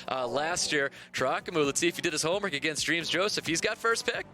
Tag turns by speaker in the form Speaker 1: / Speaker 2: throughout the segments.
Speaker 1: last year. Trokamoo, let's see if he did his homework against drmzjoseph. He's got first pick.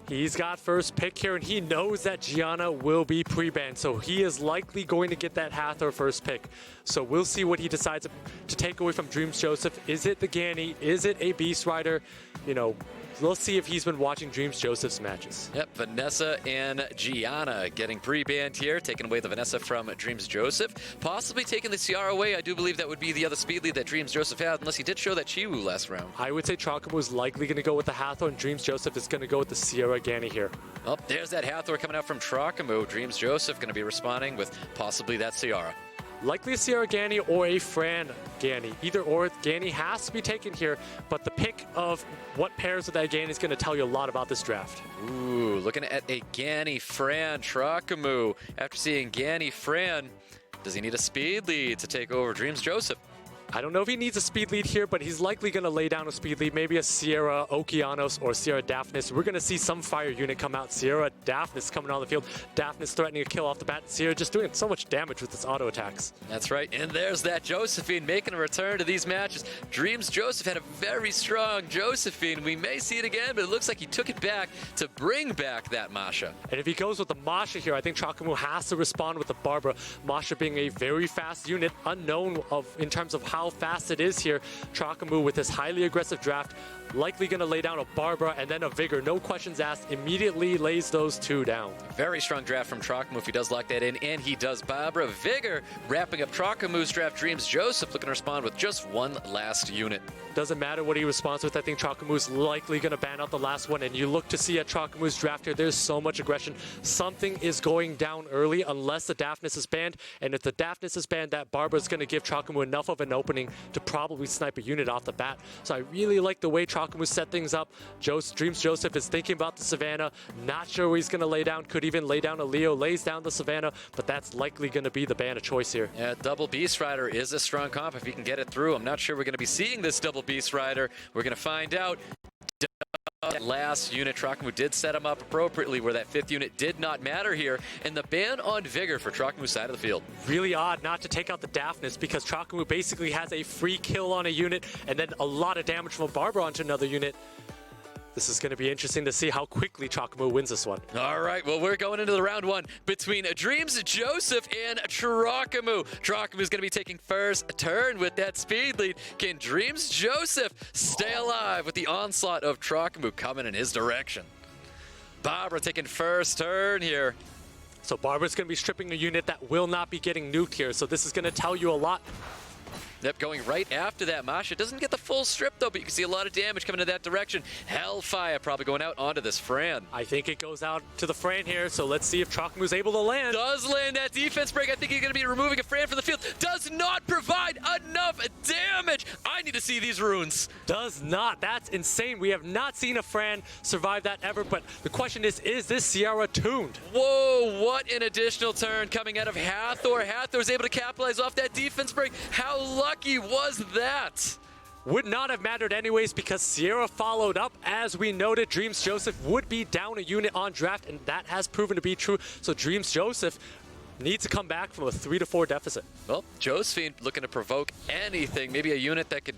Speaker 2: He's got first pick here, and he knows that Gianna will be pre-banned, so he is likely going to get that Hathor first pick. So we'll see what he decides to take away from drmzjoseph. Is it the Ganny? Is it a Beast Rider? You know, we'll see if he's been watching drmzjoseph's matches.
Speaker 1: Yep, Vanessa and Gianna getting pre-banned here, taking away the Vanessa from drmzjoseph. Possibly taking the Ciara away. I do believe that would be the other speed lead that drmzjoseph had, unless he did show that Chiwu last round.
Speaker 2: I would say Trokamoo is likely going to go with the Hathor, and drmzjoseph is going to go with the Ciara Ganny here.
Speaker 1: Oh, there's that Hathor coming out from Trokamoo. drmzjoseph going to be responding with possibly that Ciara.
Speaker 2: Likely a Ciara Ganny or a Fran Ganny. Either or, Ganny has to be taken here, but the pick of what pairs with that Ganny is going to tell you a lot about this draft.
Speaker 1: Ooh, looking at a Ganny Fran Trokamoo. After seeing Ganny Fran, does he need a speed lead to take over drmzjoseph?
Speaker 2: I don't know if he needs a speed lead here, but he's likely going to lay down a speed lead, maybe a Ciara Okeanos or Ciara Daphnis. We're going to see some fire unit come out. Ciara Daphnis coming on the field. Daphnis threatening a kill off the bat. Ciara just doing so much damage with its auto attacks.
Speaker 1: That's right, and there's that Josephine making a return to these matches. drmzjoseph had a very strong Josephine. We may see it again, but it looks like he took it back to bring back that Masha.
Speaker 2: And if he goes with the Masha here, I think Trokamoo has to respond with the Barbara. Masha being a very fast unit, unknown in terms of how fast it is here. Trokamoo with his highly aggressive draft, likely going to lay down a Barbara and then a Vigor. No questions asked, immediately lays those two down.
Speaker 1: Very strong draft from Trokamoo if he does lock that in, and he does. Barbara Vigor wrapping up Trokamoo's draft. drmzjoseph looking to respond with just one last unit.
Speaker 2: Doesn't matter what he responds with. I think Trokamoo's likely going to ban out the last one, and you look to see at Trokamoo's draft here, there's so much aggression. Something is going down early unless the Daphnis is banned, and if the Daphnis is banned, that Barbara is going to give Trokamoo enough of an opening to probably snipe a unit off the bat. So I really like the way Trokamoo set things up. drmzjoseph is thinking about the Savannah, not sure where he's going to lay down, could even lay down a Leo, lays down the Savannah, but that's likely going to be the ban of choice here.
Speaker 1: Yeah, double Beast Rider is a strong comp if he can get it through. I'm not sure we're going to be seeing this double Beast Rider. We're going to find out. Last unit, Trokamoo did set him up appropriately where that fifth unit did not matter here, and the ban on Vigor for Trokamoo's side of the field.
Speaker 2: Really odd not to take out the Daphnis, because Trokamoo basically has a free kill on a unit and then a lot of damage from a Barbara onto another unit. This is going to be interesting to see how quickly Trokamoo wins this one.
Speaker 1: All right, well, we're going into the round one between drmzjoseph and Trokamoo. Trokamoo's going to be taking first turn with that speed lead. Can drmzjoseph stay alive with the onslaught of Trokamoo coming in his direction? Barbara taking first turn here.
Speaker 2: So Barbara's going to be stripping a unit that will not be getting nuked here, so this is going to tell you a lot.
Speaker 1: Yep, going right after that. Masha doesn't get the full strip, though, but you can see a lot of damage coming in that direction. Hellfire probably going out onto this Fran.
Speaker 2: I think it goes out to the Fran here, so let's see if Trokamoo's able to land.
Speaker 1: Does land that defense break. I think he's going to be removing a Fran from the field. Does not provide enough damage. I need to see these runes.
Speaker 2: Does not. That's insane. We have not seen a Fran survive that ever, but the question is this Ciara tuned?
Speaker 1: Whoa, what an additional turn coming out of Hathor. Hathor's able to capitalize off that defense break. How lucky was that?
Speaker 2: Would not have mattered anyways, because Ciara followed up. As we noted, drmzjoseph would be down a unit on draft, and that has proven to be true. So drmzjoseph needs to come back from a 3-4 deficit.
Speaker 1: Well, Josephine looking to provoke anything. Maybe a unit that could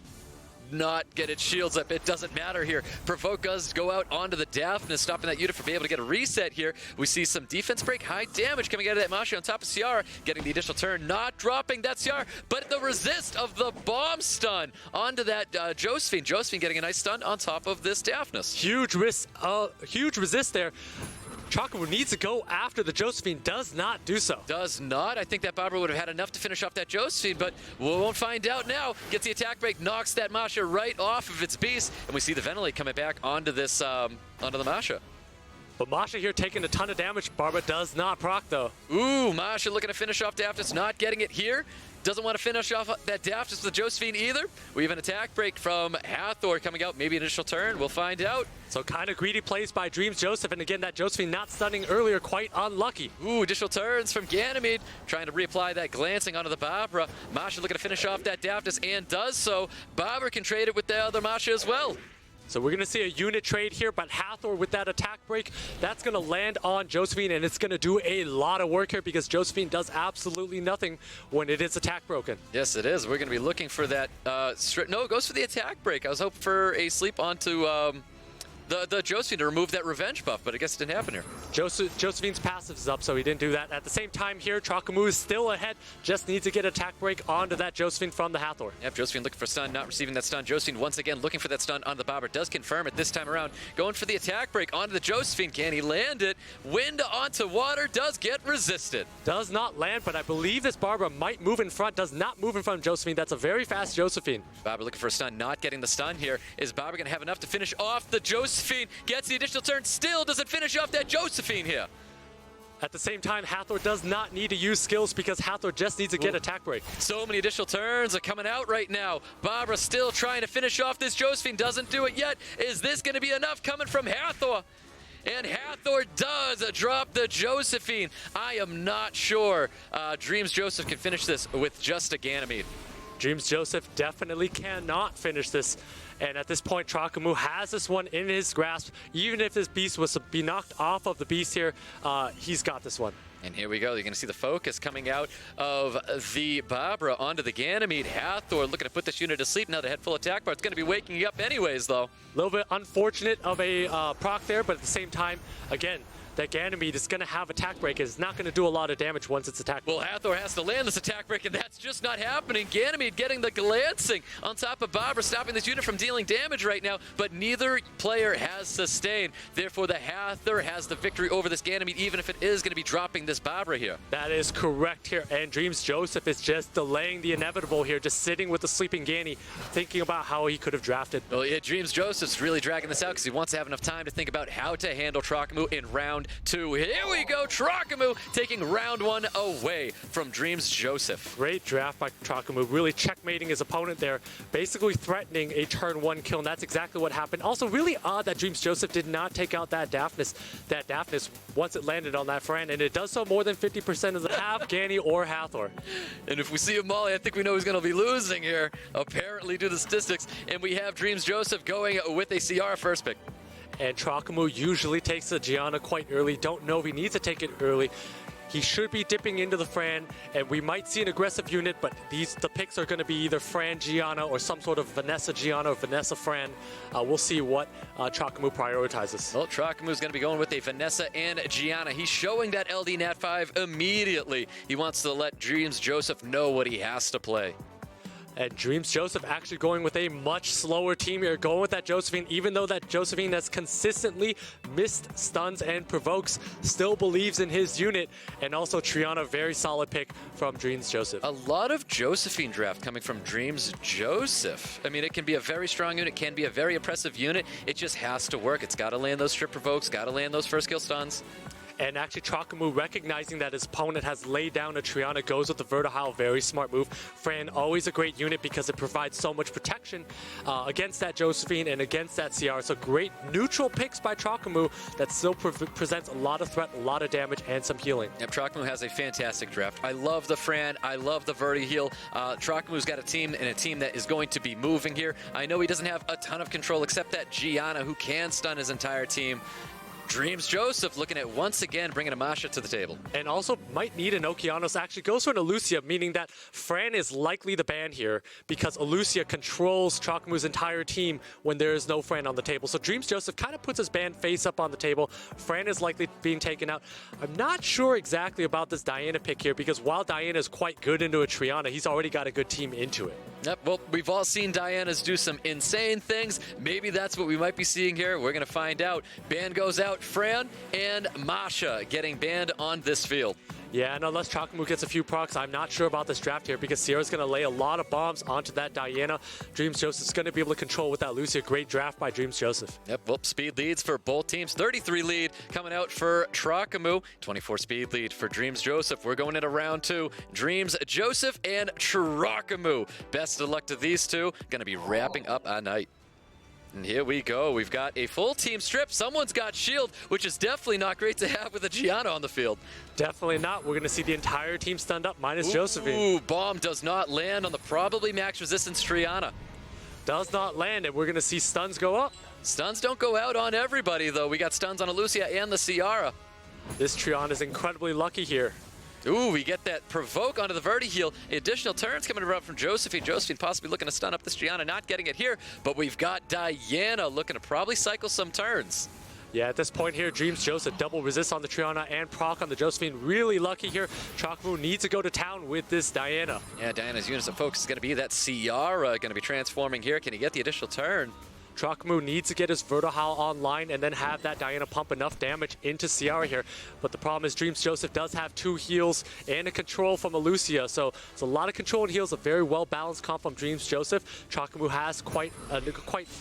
Speaker 1: not get its shields up. It doesn't matter here. Provoke does go out onto the Daphnis, stopping that unit from being able to get a reset here. We see some defense break, high damage coming out of that Masha on top of Ciara, getting the additional turn, not dropping that Ciara, but the resist of the bomb stun onto that Josephine. Josephine getting a nice stun on top of this Daphnis.
Speaker 2: Huge resist there. Trokamoo needs to go after the Josephine, does not do so.
Speaker 1: Does not. I think that Barbara would have had enough to finish off that Josephine, but we won't find out now. Gets the attack break, knocks that Masha right off of its beast, and we see the Ventilate coming back onto this, onto the Masha.
Speaker 2: But Masha here taking a ton of damage. Barbara does not proc though.
Speaker 1: Ooh, Masha looking to finish off Daphnis, not getting it here. Doesn't want to finish off that Daphnis with Josephine either. We have an attack break from Hathor coming out. Maybe an initial turn. We'll find out.
Speaker 2: So kind of greedy plays by drmzjoseph. And again, that Josephine not stunning earlier. Quite unlucky.
Speaker 1: Ooh, additional turns from Ganymede. Trying to reapply that glancing onto the Barbara. Masha looking to finish off that Daphnis and does so. Barbara can trade it with the other Masha as well.
Speaker 2: So we're going to see a unit trade here, but Hathor with that attack break, that's going to land on Josephine, and it's going to do a lot of work here because Josephine does absolutely nothing when it is attack broken.
Speaker 1: Yes, it is. We're going to be looking for that. No, it goes for the attack break. I was hoping for a sleep onto the Josephine to remove that revenge buff, but I guess it didn't happen here.
Speaker 2: Josephine's passive is up, so he didn't do that. At the same time here, Trokamoo is still ahead, just needs to get attack break onto that Josephine from the Hathor.
Speaker 1: Yep, Josephine looking for stun, not receiving that stun. Josephine once again looking for that stun on the Bobber. Does confirm it this time around. Going for the attack break onto the Josephine. Can he land it? Wind onto water, does get resisted.
Speaker 2: Does not land, but I believe this Barbara might move in front. Does not move in front of Josephine. That's a very fast Josephine.
Speaker 1: Bobber looking for a stun, not getting the stun here. Is Bobber going to have enough to finish off the Josephine? Gets the additional turn, still doesn't finish off that Josephine here.
Speaker 2: At the same time, Hathor does not need to use skills because Hathor just needs to get attack break.
Speaker 1: So many additional turns are coming out right now. Barbara still trying to finish off this Josephine, doesn't do it yet. Is this going to be enough coming from Hathor? And Hathor does drop the Josephine. I am not sure drmzjoseph can finish this with just a Ganymede.
Speaker 2: drmzjoseph definitely cannot finish this. And at this point, Trokamoo has this one in his grasp. Even if this beast was to be knocked off of the beast here, he's got this one.
Speaker 1: And here we go. You're going to see the focus coming out of the Barbara onto the Ganymede. Hathor looking to put this unit to sleep now. The head full attack bar. It's going to be waking up anyways, though.
Speaker 2: A little bit unfortunate of a proc there, but at the same time, again, that Ganymede is going to have attack break. It's not going to do a lot of damage once it's attacked.
Speaker 1: Well, Hathor has to land this attack break, and that's just not happening. Ganymede getting the glancing on top of Barbara, stopping this unit from dealing damage right now, but neither player has sustained. Therefore, the Hathor has the victory over this Ganymede, even if it is going to be dropping this Barbara here.
Speaker 2: That is correct here, and drmzjoseph is just delaying the inevitable here, just sitting with the sleeping Ganny, thinking about how he could have drafted.
Speaker 1: Well, yeah, drmzjoseph's really dragging this out because he wants to have enough time to think about how to handle Trokamoo in round 2. Here we go, Trokamoo taking round 1 away from drmzjoseph.
Speaker 2: Great draft by Trokamoo, really checkmating his opponent there, basically threatening a turn 1 kill, and that's exactly what happened. Also, really odd that drmzjoseph did not take out that Daphnis once it landed on that Fran, and it does so more than 50% of the half, Ganny or Hathor.
Speaker 1: And if we see a Molly, I think we know he's going to be losing here, apparently due to the statistics, and we have drmzjoseph going with a CR first pick.
Speaker 2: And Trokamoo usually takes the Gianna quite early. Don't know if he needs to take it early. He should be dipping into the Fran, and we might see an aggressive unit, but the picks are going to be either Fran Gianna or some sort of Vanessa Gianna or Vanessa Fran. We'll see what Trokamoo prioritizes.
Speaker 1: Well, Trokamoo's going to be going with a Vanessa and Gianna. He's showing that LD Nat 5 immediately. He wants to let drmzjoseph know what he has to play.
Speaker 2: And drmzjoseph actually going with a much slower team here, going with that Josephine, even though that Josephine has consistently missed stuns and provokes, still believes in his unit. And also Triana, very solid pick from drmzjoseph.
Speaker 1: A lot of Josephine draft coming from drmzjoseph. I mean, it can be a very strong unit, can be a very impressive unit. It just has to work. It's got to land those strip provokes, got to land those first kill stuns.
Speaker 2: And actually, Trokamoo, recognizing that his opponent has laid down a Triana, goes with the Vertihile. Very smart move. Fran, always a great unit because it provides so much protection against that Josephine and against that CR. So great neutral picks by Trokamoo that still presents a lot of threat, a lot of damage, and some healing.
Speaker 1: Yep, Trokamoo has a fantastic draft. I love the Fran. I love the Vertihile. Trokamoo's got a team that is going to be moving here. I know he doesn't have a ton of control except that Gianna, who can stun his entire team. drmzjoseph looking at once again bringing a Masha to the table.
Speaker 2: And also might need an Okeanos. Actually goes for an Elucia, meaning that Fran is likely the ban here because Elucia controls Trokamoo's entire team when there is no Fran on the table. So drmzjoseph kind of puts his ban face up on the table. Fran is likely being taken out. I'm not sure exactly about this Diana pick here because while Diana is quite good into a Triana, he's already got a good team into it.
Speaker 1: Yep, well, we've all seen Dianas do some insane things. Maybe that's what we might be seeing here. We're going to find out. Ban goes out. Fran and Masha getting banned on this field.
Speaker 2: Yeah, and unless Trokamoo gets a few procs, I'm not sure about this draft here because Sierra's going to lay a lot of bombs onto that Diana. drmzjoseph's going to be able to control with that Lucia. Great draft by drmzjoseph.
Speaker 1: Yep, well, speed leads for both teams. 33 lead coming out for Trokamoo. 24 speed lead for drmzjoseph. We're going into round 2. drmzjoseph and Trokamoo. Best of luck to these two. Going to be wrapping up a night. And here we go. We've got a full team strip. Someone's got shield, which is definitely not great to have with a Gianna on the field.
Speaker 2: Definitely not. We're going to see the entire team stunned up, minus Josephine.
Speaker 1: Ooh, bomb does not land on the probably max resistance Triana.
Speaker 2: Does not land, and we're going to see stuns go up.
Speaker 1: Stuns don't go out on everybody, though. We got stuns on Lucia and the Ciara.
Speaker 2: This Triana is incredibly lucky here.
Speaker 1: Ooh, we get that provoke onto the Verti-heal. Additional turns coming around from Josephine. Josephine possibly looking to stun up this Triana, not getting it here. But we've got Diana looking to probably cycle some turns.
Speaker 2: Yeah, at this point here, drmzjoseph double resist on the Triana and proc on the Josephine. Really lucky here. Trokamoo needs to go to town with this Diana.
Speaker 1: Yeah, Diana's units of focus is going to be that Ciara going to be transforming here. Can he get the additional turn?
Speaker 2: Trokamoo needs to get his Vertihile online and then have that Diana pump enough damage into Ciara here. But the problem is drmzjoseph does have 2 heals and a control from Lucia. So it's a lot of control and heals, a very well-balanced comp from drmzjoseph. Trokamoo has quite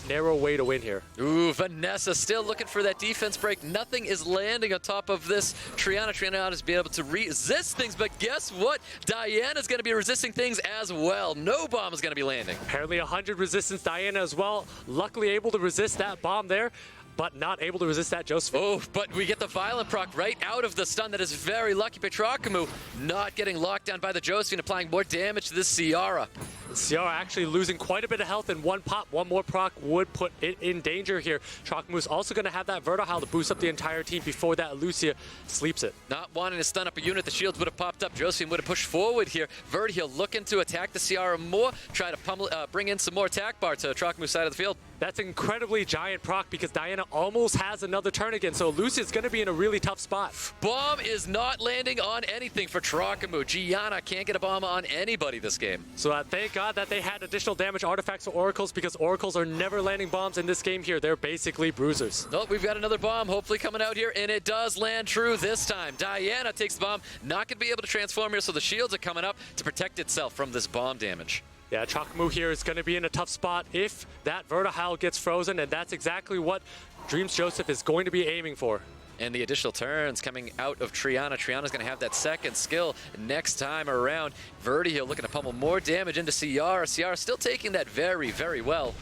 Speaker 2: narrow way to win here.
Speaker 1: Ooh, Vanessa still looking for that defense break. Nothing is landing on top of this Triana. Triana is being able to resist things, but guess what? Diana's going to be resisting things as well. No bomb is going to be landing.
Speaker 2: Apparently 100 resistance Diana as well. Luckily able to resist that bomb there, but not able to resist that Josephine.
Speaker 1: Oh, but we get the violent proc right out of the stun. That is very lucky. Trokamoo not getting locked down by the Josephine, applying more damage to this Ciara.
Speaker 2: Ciara actually losing quite a bit of health in one pop. One more proc would put it in danger here. Trokamoo's also going to have that Vertihile to boost up the entire team before that Lucia sleeps it.
Speaker 1: Not wanting to stun up a unit, the shields would have popped up. Josephine would have pushed forward here. Verti-heal looking to attack the Ciara more, try to pummel, bring in some more attack bar to Trokamoo's side of the field.
Speaker 2: That's incredibly giant proc because Diana almost has another turn again, so Lucia's going to be in a really tough spot.
Speaker 1: Bomb is not landing on anything for Trokamoo. Gianna can't get a bomb on anybody this game.
Speaker 2: So thank God that they had additional damage artifacts or oracles, because oracles are never landing bombs in this game here. They're basically bruisers.
Speaker 1: Oh, we've got another bomb hopefully coming out here, and it does land true this time. Diana takes the bomb, not going to be able to transform here, so the shields are coming up to protect itself from this bomb damage.
Speaker 2: Yeah, Trokamoo here is going to be in a tough spot if that Vertihile gets frozen, and that's exactly what drmzjoseph is going to be aiming for.
Speaker 1: And the additional turns coming out of Triana. Triana's going to have that second skill next time around. Verti-heal looking to pummel more damage into Ciara. Ciara still taking that very, very well.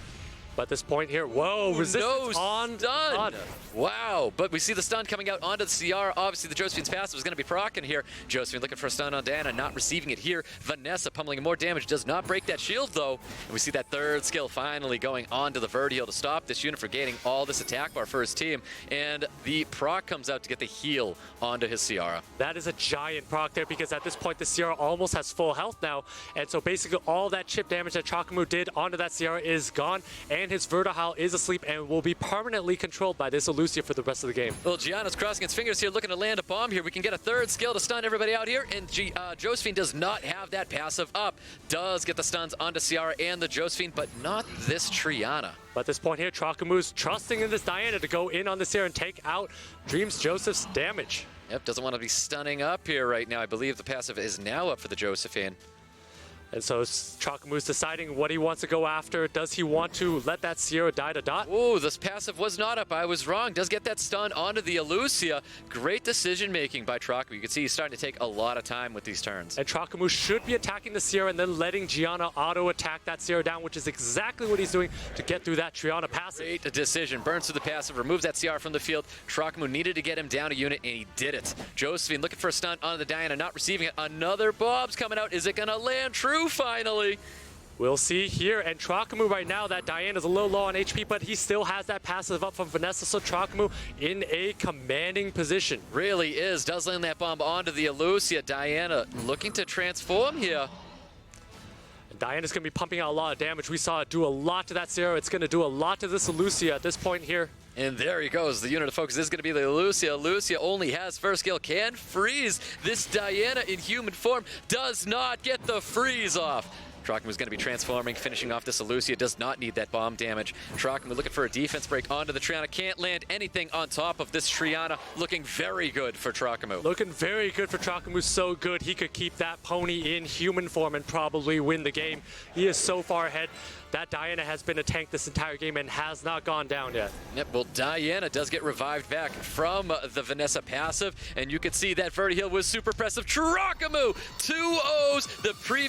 Speaker 2: But at this point here, whoa, resistance on
Speaker 1: stun. Wow, but we see the stun coming out onto the Ciara. Obviously, the Josephine's passive is going to be proccing here. Josephine looking for a stun on Diana, not receiving it here. Vanessa pummeling more damage, does not break that shield, though. And we see that third skill finally going onto the Verti-heal to stop this unit from gaining all this attack bar for his team. And the proc comes out to get the heal onto his Ciara.
Speaker 2: That is a giant proc there, because at this point, the Ciara almost has full health now. And so basically all that chip damage that Trokamoo did onto that Ciara is gone. And his Vertihile is asleep and will be permanently controlled by this Lucia for the rest of the game.
Speaker 1: Well, Gianna's crossing its fingers here, looking to land a bomb here. We can get a third skill to stun everybody out here, and Josephine does not have that passive up. Does get the stuns onto Ciara and the Josephine, but not this Triana.
Speaker 2: But at this point here, Trokamoo's trusting in this Diana to go in on this here and take out drmzjoseph's damage.
Speaker 1: Yep, doesn't want to be stunning up here right now. I believe the passive is now up for the Josephine.
Speaker 2: And so Trokamoo's deciding what he wants to go after. Does he want to let that Ciara die to dot?
Speaker 1: Oh, this passive was not up. I was wrong. Does get that stun onto the Lucia. Great decision making by Trokamoo. You can see he's starting to take a lot of time with these turns.
Speaker 2: And Trokamoo should be attacking the Ciara and then letting Gianna auto-attack that Ciara down, which is exactly what he's doing to get through that Triana passive.
Speaker 1: Great decision. Burns through the passive, removes that Ciara from the field. Trokamoo needed to get him down a unit, and he did it. Josephine looking for a stun onto the Diana, not receiving it. Another bomb's coming out. Is it going to land true finally?
Speaker 2: We'll see here, and Trokamoo right now, that Diana's a little low on HP, but he still has that passive up from Vanessa, so Trokamoo in a commanding position.
Speaker 1: Really is. Does land that bomb onto the Lucia. Diana looking to transform here.
Speaker 2: Diana's going to be pumping out a lot of damage. We saw it do a lot to that Ciara. It's going to do a lot to this Lucia at this point here.
Speaker 1: And there he goes. The unit of focus is going to be the Lucia. Lucia only has first skill. Can freeze this Diana in human form. Does not get the freeze off. Trokamoo is going to be transforming, finishing off this Lucia. Does not need that bomb damage. Trokamoo looking for a defense break onto the Triana. Can't land anything on top of this Triana. Looking very good for Trokamoo.
Speaker 2: Looking very good for Trokamoo. So good he could keep that pony in human form and probably win the game. He is so far ahead. That Diana has been a tank this entire game and has not gone down yet.
Speaker 1: Yep, well, Diana does get revived back from the Vanessa passive, and you can see that Verti-heal was super impressive. Trokamoo, 2 O's. The previous